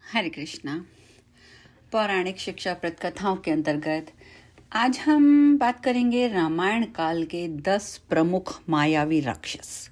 हरे कृष्णा। पौराणिक शिक्षाप्रद कथाओं के अंतर्गत आज हम बात करेंगे रामायण काल के 10 प्रमुख मायावी राक्षस।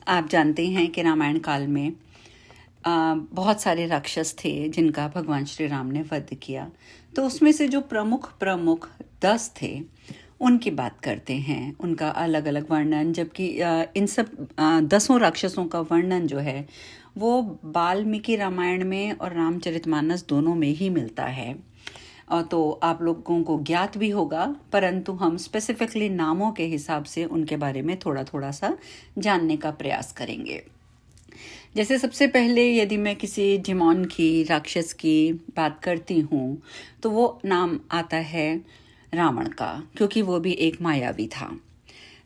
आप जानते हैं कि रामायण काल में बहुत सारे राक्षस थे जिनका भगवान श्री राम ने वध किया। तो उसमें से जो प्रमुख 10 थे उनकी बात करते हैं, उनका अलग अलग वर्णन। जबकि इन सब 10 राक्षसों का वर्णन जो है वो वाल्मीकि रामायण में और रामचरितमानस दोनों में ही मिलता है। तो आप लोगों को ज्ञात भी होगा, परंतु हम स्पेसिफिकली नामों के हिसाब से उनके बारे में थोड़ा थोड़ा सा जानने का प्रयास करेंगे। जैसे सबसे पहले यदि मैं किसी जिमोन की राक्षस की बात करती हूँ तो वो नाम आता है रावण का, क्योंकि वो भी एक मायावी था।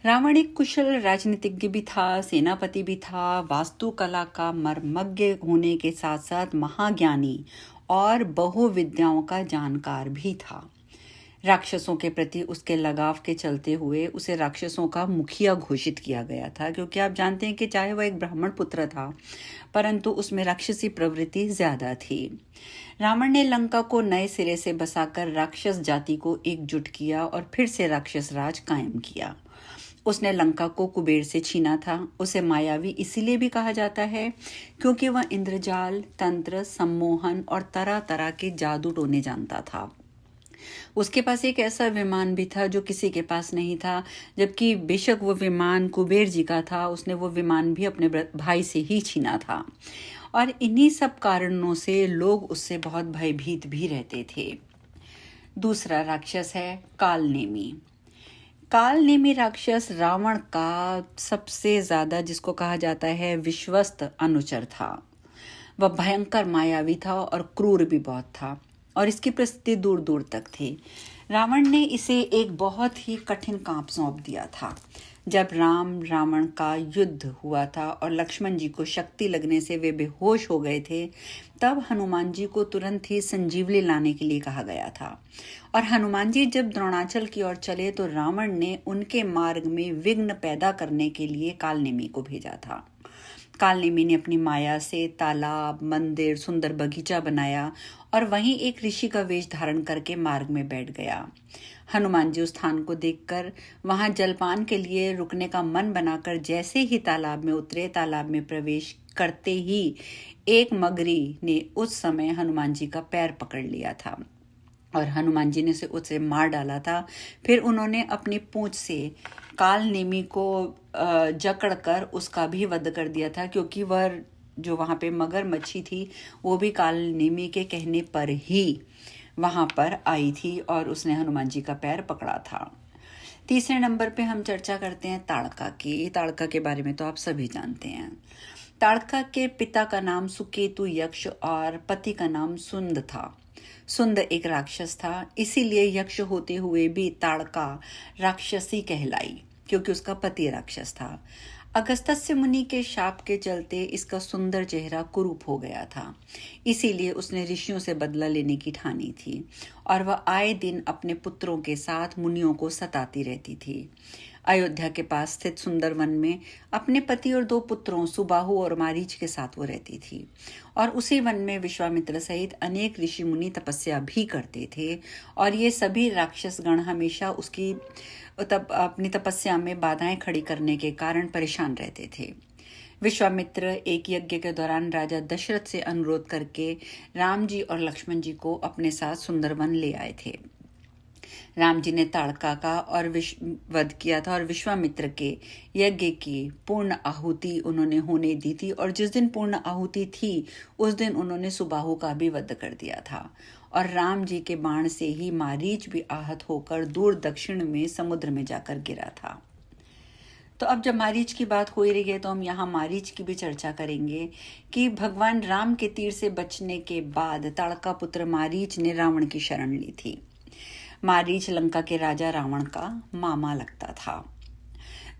रावण एक कुशल राजनीतिज्ञ भी था, सेनापति भी था, वास्तुकला का मर्मज्ञ होने के साथ साथ महाज्ञानी और बहुविद्याओं का जानकार भी था। राक्षसों के प्रति उसके लगाव के चलते हुए उसे राक्षसों का मुखिया घोषित किया गया था, क्योंकि आप जानते हैं कि चाहे वह एक ब्राह्मण पुत्र था परंतु उसमें राक्षसी प्रवृत्ति ज्यादा थी। रावण ने लंका को नए सिरे से बसाकर राक्षस जाति को एकजुट किया और फिर से राक्षस राज कायम किया। उसने लंका को कुबेर से छीना था। उसे मायावी इसीलिए भी कहा जाता है क्योंकि वह इंद्रजाल, तंत्र, सम्मोहन और तरह तरह के जादू टोने जानता था। उसके पास एक ऐसा विमान भी था जो किसी के पास नहीं था, जबकि बेशक वो विमान कुबेर जी का था, उसने वो विमान भी अपने भाई से ही छीना था। और इन्हीं सब कारणों से लोग उससे बहुत भयभीत भी रहते थे। दूसरा राक्षस है कालनेमी। कालनेमी राक्षस रावण का सबसे ज्यादा, जिसको कहा जाता है, विश्वस्त अनुचर था। वह भयंकर मायावी था और क्रूर भी बहुत था और इसकी प्रसिद्धि दूर दूर तक थी। रावण ने इसे एक बहुत ही कठिन काम सौंप दिया था। जब राम रावण का युद्ध हुआ था और लक्ष्मण जी को शक्ति लगने से वे बेहोश हो गए थे, तब हनुमान जी को तुरंत ही संजीवनी लाने के लिए कहा गया था। और हनुमान जी जब द्रोणाचल की ओर चले तो रावण ने उनके मार्ग में विघ्न पैदा करने के लिए कालनेमी को भेजा था। कालनेमी ने अपनी माया से तालाब, मंदिर, सुंदर बगीचा बनाया और वहीं एक ऋषि का वेश धारण करके मार्ग में बैठ गया। हनुमान जी उस स्थान को देखकर वहां जलपान के लिए रुकने का मन बनाकर जैसे ही तालाब में उतरे, तालाब में प्रवेश करते ही एक मगरी ने उस समय हनुमान जी का पैर पकड़ लिया था और हनुमान जी ने उसे मार डाला था। फिर उन्होंने अपनी पूंछ से कालनेमी को जकड़कर उसका भी वध कर दिया था, क्योंकि वह जो वहां पे मगरमच्छी थी वो भी कालनेमी के कहने पर ही वहां पर आई थी और उसने हनुमान जी का पैर पकड़ा था। तीसरे नंबर पे हम चर्चा करते हैं ताड़का की। ताड़का के बारे में तो आप सभी जानते हैं। ताड़का के पिता का नाम सुकेतु यक्ष और पति का नाम सुंद था। सुंद एक राक्षस था, इसीलिए यक्ष होते हुए भी ताड़का राक्षसी कहलाई, क्योंकि उसका पति राक्षस था। अगस्त्य मुनि के शाप के चलते इसका सुंदर चेहरा कुरूप हो गया था, इसीलिए उसने ऋषियों से बदला लेने की ठानी थी और वह आए दिन अपने पुत्रों के साथ मुनियों को सताती रहती थी। अयोध्या के पास स्थित सुंदर वन में अपने पति और 2 पुत्रों सुबाहु और मारीच के साथ वो रहती थी और उसी वन में विश्वामित्र सहित अनेक ऋषि मुनि तपस्या भी करते थे और ये सभी राक्षस गण हमेशा उसकी अपनी तपस्या में बाधाएं खड़ी करने के कारण परेशान रहते थे। विश्वामित्र एक यज्ञ के दौरान राजा दशरथ से अनुरोध करके राम जी और लक्ष्मण जी को अपने साथ सुंदरवन ले आए थे। राम जी ने ताड़का का और वध किया था और विश्वामित्र के यज्ञ की पूर्ण आहुति उन्होंने होने दी थी और जिस दिन पूर्ण आहुति थी उस दिन उन्होंने सुबाहु का भी वध कर दिया था और राम जी के बाण से ही मारीच भी आहत होकर दूर दक्षिण में समुद्र में जाकर गिरा था। तो अब जब मारीच की बात हो ही रही है तो हम यहाँ मारीच की भी चर्चा करेंगे कि भगवान राम के तीर से बचने के बाद ताड़का पुत्र मारीच ने रावण की शरण ली थी। मारीच लंका के राजा रावण का मामा लगता था।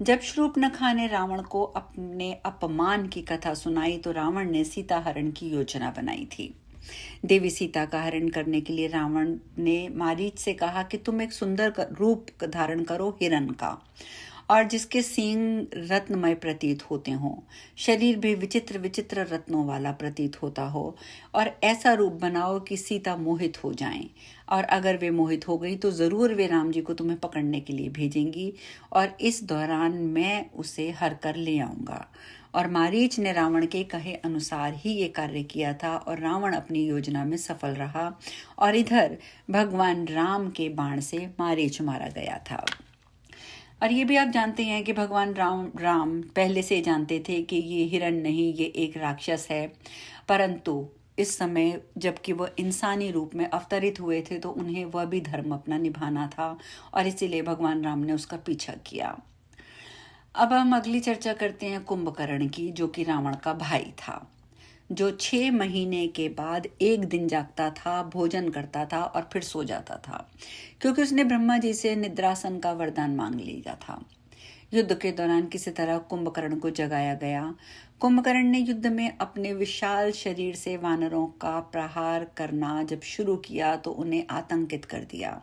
जब शूर्पणखा ने रावण को अपने अपमान की कथा सुनाई तो रावण ने सीता हरण की योजना बनाई थी। देवी सीता का हरण करने के लिए रावण ने मारीच से कहा कि तुम एक सुंदर रूप धारण करो हिरण का और जिसके सींग रत्नमय प्रतीत होते हों, शरीर भी विचित्र विचित्र रत्नों वाला प्रतीत होता हो, और ऐसा रूप बनाओ कि सीता मोहित हो जाएं, और अगर वे मोहित हो गई तो ज़रूर वे राम जी को तुम्हें पकड़ने के लिए भेजेंगी, और इस दौरान मैं उसे हर कर ले आऊँगा। और मारीच ने रावण के कहे अनुसार ही ये कार्य किया था, और रावण अपनी योजना में सफल रहा, और इधर भगवान राम के बाण से मारीच मारा गया था। और ये भी आप जानते हैं कि भगवान राम पहले से जानते थे कि ये हिरण नहीं, ये एक राक्षस है, परंतु इस समय जबकि वह इंसानी रूप में अवतरित हुए थे तो उन्हें वह भी धर्म अपना निभाना था, और इसीलिए भगवान राम ने उसका पीछा किया। अब हम अगली चर्चा करते हैं कुंभकर्ण की, जो कि रावण का भाई था, जो 6 महीने के बाद एक दिन जागता था, भोजन करता था और फिर सो जाता था, क्योंकि उसने ब्रह्मा जी से निद्रासन का वरदान मांग लिया था। युद्ध के दौरान किसी तरह कुंभकर्ण को जगाया गया। कुंभकर्ण ने युद्ध में अपने विशाल शरीर से वानरों का प्रहार करना जब शुरू किया तो उन्हें आतंकित कर दिया,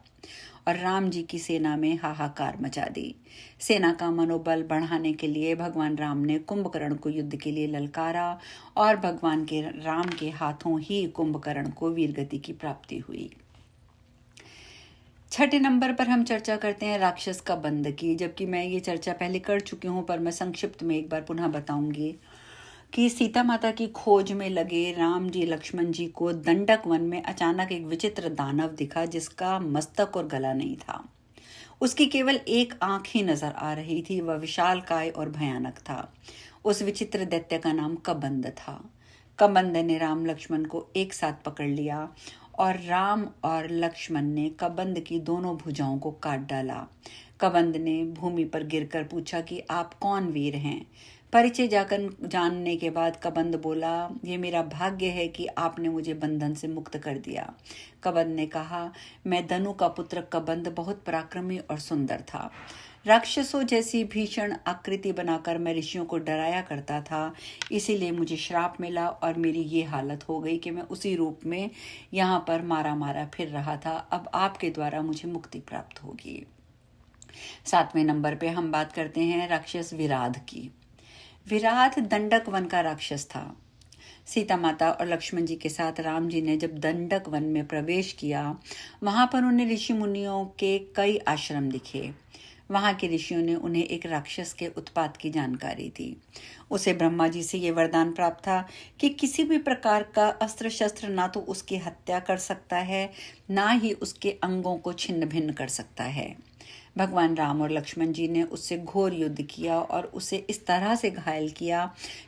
और राम जी की सेना में हाहाकार मचा दी। सेना का मनोबल बढ़ाने के लिए भगवान राम ने कुंभकर्ण को युद्ध के लिए ललकारा, और भगवान के राम के हाथों ही कुंभकर्ण को वीरगति की प्राप्ति हुई। 6 नंबर पर हम चर्चा करते हैं राक्षस का बंध की, जबकि मैं ये चर्चा पहले कर चुकी हूँ, पर मैं संक्षिप्त में एक बार पुनः बताऊंगी कि सीता माता की खोज में लगे राम जी लक्ष्मण जी को दंडक वन में अचानक एक विचित्र दानव दिखा, जिसका मस्तक और गला नहीं था। उसकी केवल एक आंख ही नजर आ रही थी। वह विशालकाय और भयानक था। उस विचित्र दैत्य का नाम कबंध था। कबंध ने राम लक्ष्मण को एक साथ पकड़ लिया, और राम और लक्ष्मण ने कबंध की दोनों भुजाओं को काट डाला। कबंध ने भूमि पर गिरकर पूछा कि आप कौन वीर हैं। परिचय जानने के बाद कबंध बोला, ये मेरा भाग्य है कि आपने मुझे बंधन से मुक्त कर दिया। कबंध ने कहा, मैं दनु का पुत्र कबंध बहुत पराक्रमी और सुंदर था। राक्षसों जैसी भीषण आकृति बनाकर मैं ऋषियों को डराया करता था, इसीलिए मुझे श्राप मिला और मेरी ये हालत हो गई कि मैं उसी रूप में यहाँ पर मारा मारा फिर रहा था। अब आपके द्वारा मुझे मुक्ति प्राप्त होगी। 7वें नंबर पे हम बात करते हैं राक्षस विराध की। विराध दंडक वन का राक्षस था। सीता माता और लक्ष्मण जी के साथ राम जी ने जब दंडक वन में प्रवेश किया, वहां पर उन्हें ऋषि मुनियों के कई आश्रम दिखे। वहां के ऋषियों ने उन्हें एक राक्षस के उत्पात की जानकारी दी। उसे ब्रह्मा जी से ये वरदान प्राप्त था कि किसी भी प्रकार का अस्त्र शस्त्र ना तो उसकी हत्या कर सकता है, ना ही उसके अंगों को छिन्न भिन्न कर सकता है। भगवान राम और लक्ष्मण जी ने उससे घोर युद्ध किया और उसे इस तरह से घायल किया,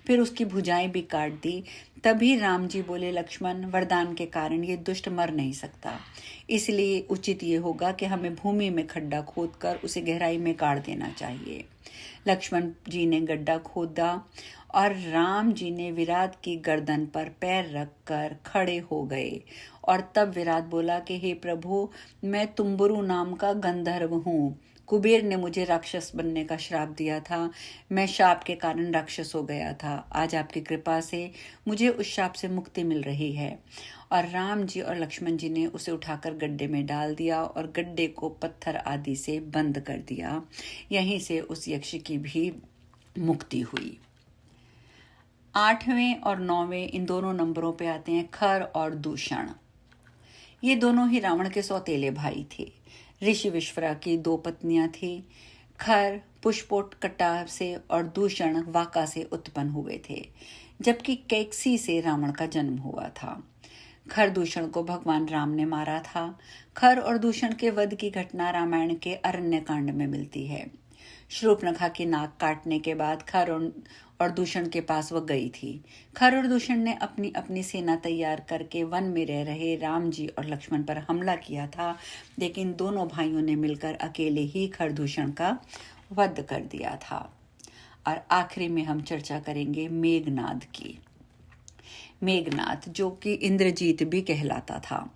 फिर उसकी भुजाएं भी काट दी। तभी राम जी बोले, लक्ष्मण, वरदान के कारण ये दुष्ट मर नहीं सकता, इसलिए उचित ये होगा कि हमें भूमि में खड्डा खोदकर उसे गहराई में गाड़ देना चाहिए। लक्ष्मण जी ने गड्ढा खोदा और राम जी ने विराट की गर्दन पर पैर रखकर खड़े हो गए, और तब विराट बोला कि हे प्रभु, मैं तुम्बुरु नाम का गंधर्व हूँ। कुबेर ने मुझे राक्षस बनने का श्राप दिया था। मैं शाप के कारण राक्षस हो गया था। आज आपकी कृपा से मुझे उस शाप से मुक्ति मिल रही है। और राम जी और लक्ष्मण जी ने उसे उठाकर गड्ढे में डाल दिया और गड्ढे को पत्थर आदि से बंद कर दिया। यहीं से उस यक्ष की भी मुक्ति हुई। 8वें और 9वें इन दोनों नंबरों पे आते हैं खर और दूषण। ये दोनों ही रावण के सौतेले भाई थे। ऋषि विश्वरा की 2 पत्नियां थी। खर पुष्पोटकटा से और दूषण वाका से उत्पन्न हुए थे, जबकि कैकसी से रावण का जन्म हुआ था। खर दूषण को भगवान राम ने मारा था। खर और दूषण के वध की घटना रामायण के अरण्य कांड में मिलती है। शूर्पणखा की नाक काटने के बाद खर और दूषण के पास वह गई थी। खर और दूषण ने अपनी अपनी सेना तैयार करके वन में रह रहे राम जी और लक्ष्मण पर हमला किया था, लेकिन दोनों भाइयों ने मिलकर अकेले ही खर दूषण का वध कर दिया था। और आखिरी में हम चर्चा करेंगे मेघनाद की। मेघनाद, जो कि इंद्रजीत भी कहलाता था,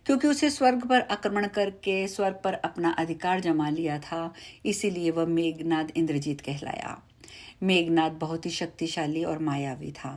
क्योंकि उसे स्वर्ग पर आक्रमण करके स्वर्ग पर अपना अधिकार जमा लिया था, इसीलिए वह मेघनाद इंद्रजीत कहलाया। मेघनाद बहुत ही शक्तिशाली और मायावी था।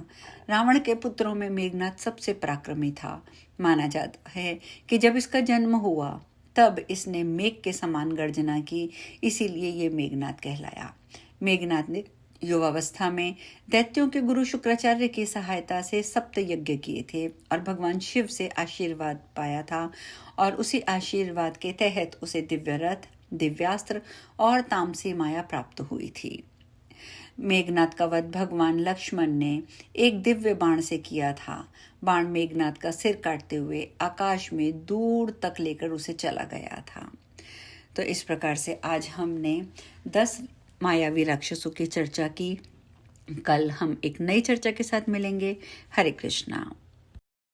रावण के पुत्रों में मेघनाद सबसे पराक्रमी था। माना जाता है कि जब इसका जन्म हुआ तब इसने मेघ के समान गर्जना की, इसीलिए ये मेघनाद कहलाया। मेघनाद ने युवावस्था में दैत्यों के गुरु शुक्राचार्य की सहायता से सप्त यज्ञ किए थे और भगवान शिव से आशीर्वाद पाया था, और उसी आशीर्वाद के तहत उसे दिव्य रथ, दिव्यास्त्र और तामसी माया प्राप्त हुई थी। मेघनाद का वध भगवान लक्ष्मण ने एक दिव्य बाण से किया था। बाण मेघनाद का सिर काटते हुए आकाश में दूर तक लेकर उसे चला गया था। तो इस प्रकार से आज हमने 10 मायावी राक्षसों की चर्चा की। कल हम एक नई चर्चा के साथ मिलेंगे। हरे कृष्णा।